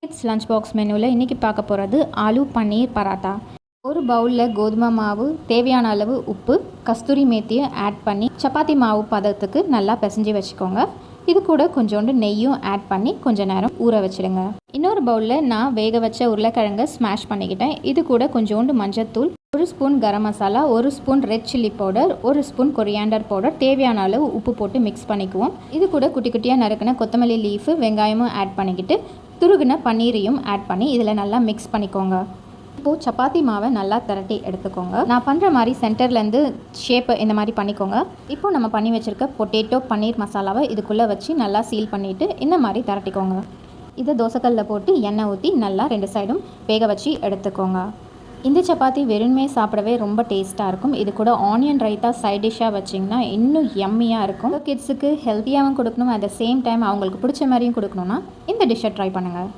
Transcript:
Kids lunch box மெனுவில் இன்றைக்கி பார்க்க போகிறது ஆலு பன்னீர் பராட்டா. ஒரு பவுலில் கோதுமை மாவு, தேவையான அளவு உப்பு, கஸ்தூரி மேத்தியை ஆட் பண்ணி சப்பாத்தி மாவு பதத்துக்கு நல்லா பிசைஞ்சு வச்சுக்கோங்க. இது கூட கொஞ்சோண்டு நெய்யும் ஆட் பண்ணி கொஞ்ச நேரம் ஊற வச்சுடுங்க. இன்னொரு பவுலில் நான் வேக வச்ச உருளைக்கிழங்கை ஸ்மாஷ் பண்ணிக்கிட்டேன். இது கூட கொஞ்சோண்டு மஞ்சத்தூள், 1 spoon garam masala, 1 spoon red chilli powder, 1 spoon coriander powder, தேவையான அளவு உப்பு போட்டு மிக்ஸ் பண்ணிக்குவோம். இது கூட குட்டி குட்டியாக நறுக்கின கொத்தமல்லி லீஃபு, வெங்காயமும் ஆட் பண்ணிக்கிட்டு துருகின பன்னீரையும் ஆட் பண்ணி இதில் நல்லா மிக்ஸ் பண்ணிக்கோங்க. இப்போது சப்பாத்தி மாவை நல்லா திரட்டி எடுத்துக்கோங்க. நான் பண்ணுற மாதிரி சென்டர்லேருந்து ஷேப்பை இந்த மாதிரி பண்ணிக்கோங்க. இப்போது நம்ம பண்ணி வச்சுருக்க பொட்டேட்டோ பன்னீர் மசாலாவை இதுக்குள்ளே வச்சு நல்லா சீல் பண்ணிவிட்டு இந்த மாதிரி திரட்டிக்கோங்க. இதை தோசைக்கல்லில் போட்டு எண்ணெய் ஊற்றி நல்லா 2 சைடும் வேக வச்சு எடுத்துக்கோங்க. இந்த சப்பாத்தி வெறுமே சாப்பிடவே ரொம்ப டேஸ்ட்டாக இருக்கும். இது கூட ஆனியன் ரைத்தா சைட் டிஷ்ஷாக வச்சிங்கன்னா இன்னும் யம்மியாக இருக்கும். கிட்ஸுக்கு ஹெல்த்தியாகவும் கொடுக்கணும், அட் த சேம் டைம் அவங்களுக்கு பிடிச்ச மாதிரியும் கொடுக்கணுன்னா இந்த டிஷ்ஷை ட்ரை பண்ணுங்கள்.